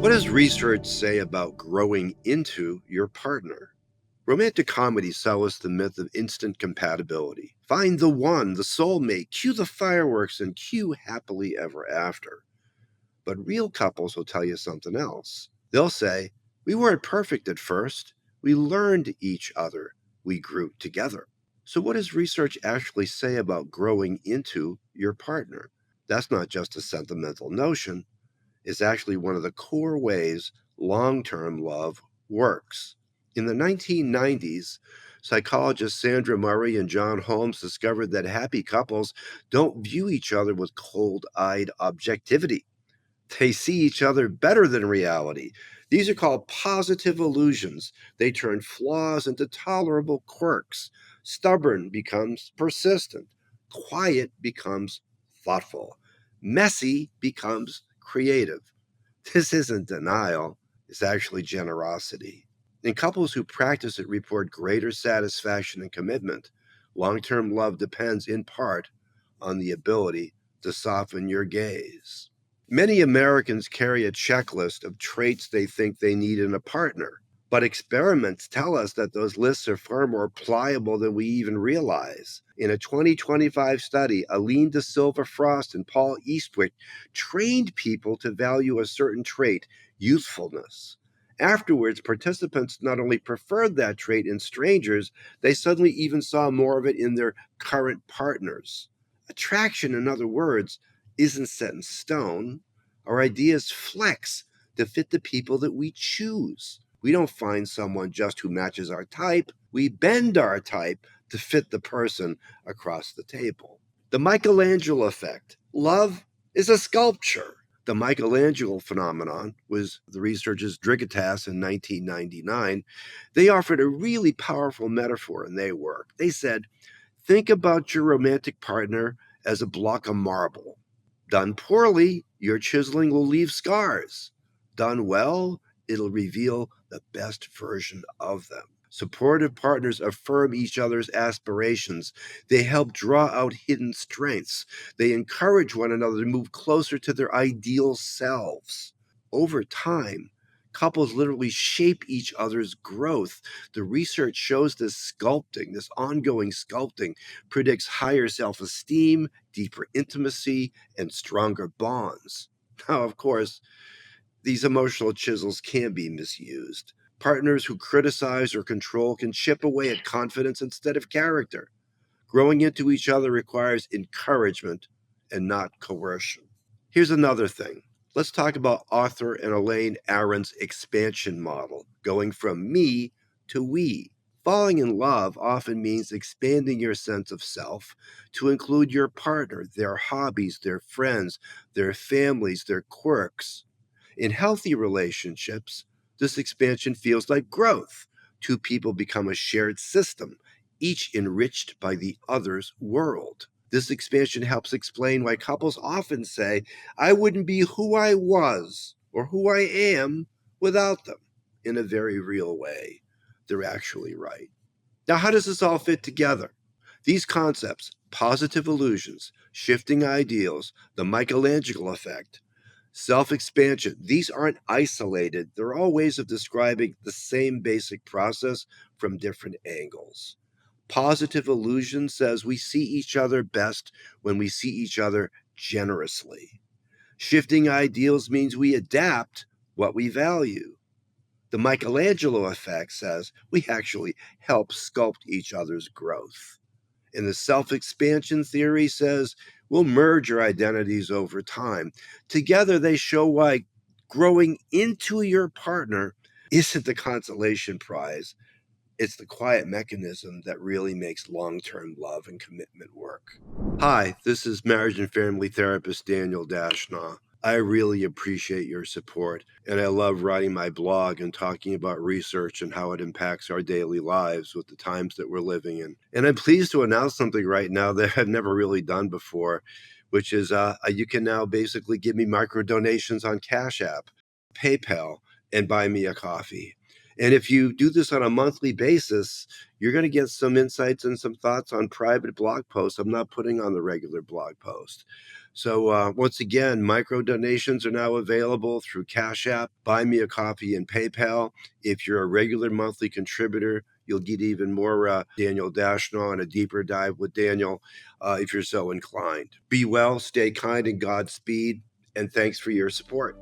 What does research say about growing into your partner? Romantic comedies sell us the myth of instant compatibility. Find the one, the soulmate, cue the fireworks, and cue happily ever after. But real couples will tell you something else. They'll say, we weren't perfect at first. We learned each other. We grew together. So, what does research actually say about growing into your partner? That's not just a sentimental notion. Is actually one of the core ways long term love works. In the 1990s, psychologists Sandra Murray and John Holmes discovered that happy couples don't view each other with cold eyed objectivity. They see each other better than reality. These are called positive illusions. They turn flaws into tolerable quirks. Stubborn becomes persistent. Quiet becomes thoughtful. Messy becomes creative. This isn't denial, it's actually generosity. And couples who practice it report greater satisfaction and commitment. Long term love depends in part on the ability to soften your gaze. Many Americans carry a checklist of traits they think they need in a partner, but experiments tell us that those lists are far more pliable than we even realize. In a 2025 study, Aline De Silva Frost and Paul Eastwick trained people to value a certain trait, youthfulness. Afterwards, participants not only preferred that trait in strangers, they suddenly even saw more of it in their current partners. Attraction, in other words, isn't set in stone. Our ideas flex to fit the people that we choose. We don't find someone just who matches our type. We bend our type to fit the person across the table. The Michelangelo Effect. Love is a sculpture. The Michelangelo phenomenon was the researchers Drigotas in 1999. They offered a really powerful metaphor in their work. They said, think about your romantic partner as a block of marble. Done poorly, your chiseling will leave scars. Done well, it'll reveal the best version of them. Supportive partners affirm each other's aspirations. They help draw out hidden strengths. They encourage one another to move closer to their ideal selves. Over time, couples literally shape each other's growth. The research shows this ongoing sculpting, predicts higher self esteem, deeper intimacy, and stronger bonds. Now, of course, these emotional chisels can be misused. Partners who criticize or control can chip away at confidence instead of character. Growing into each other requires encouragement and not coercion. Here's another thing. Let's talk about Arthur and Elaine Aron's expansion model, going from me to we. Falling in love often means expanding your sense of self to include your partner, their hobbies, their friends, their families, their quirks. In healthy relationships, this expansion feels like growth. Two people become a shared system, each enriched by the other's world. This expansion helps explain why couples often say, I wouldn't be who I was or who I am without them, in a very real way. They're actually right. Now, how does this all fit together? These concepts, positive illusions, shifting ideals, the Michelangelo effect, self expansion, these aren't isolated. They're all ways of describing the same basic process from different angles. Positive illusion says we see each other best when we see each other generously. Shifting ideals means we adapt what we value. The Michelangelo effect says we actually help sculpt each other's growth. And the self expansion theory says we'll merge our identities over time. Together, they show why growing into your partner isn't the consolation prize. It's the quiet mechanism that really makes long term love and commitment work. Hi, this is marriage and family therapist Daniel Dashnaw. I really appreciate your support, and I love writing my blog and talking about research and how it impacts our daily lives with the times that we're living in. And I'm pleased to announce something right now that I've never really done before, which is you can now basically give me micro donations on Cash App, PayPal, and buy me a coffee. And if you do this on a monthly basis, you're going to get some insights and some thoughts on private blog posts I'm not putting on the regular blog post. So once again, micro donations are now available through Cash App, Buy Me a Coffee, and PayPal. If you're a regular monthly contributor, you'll get even more Daniel Dashnaw and a deeper dive with Daniel if you're so inclined. Be well, stay kind, and Godspeed. And thanks for your support.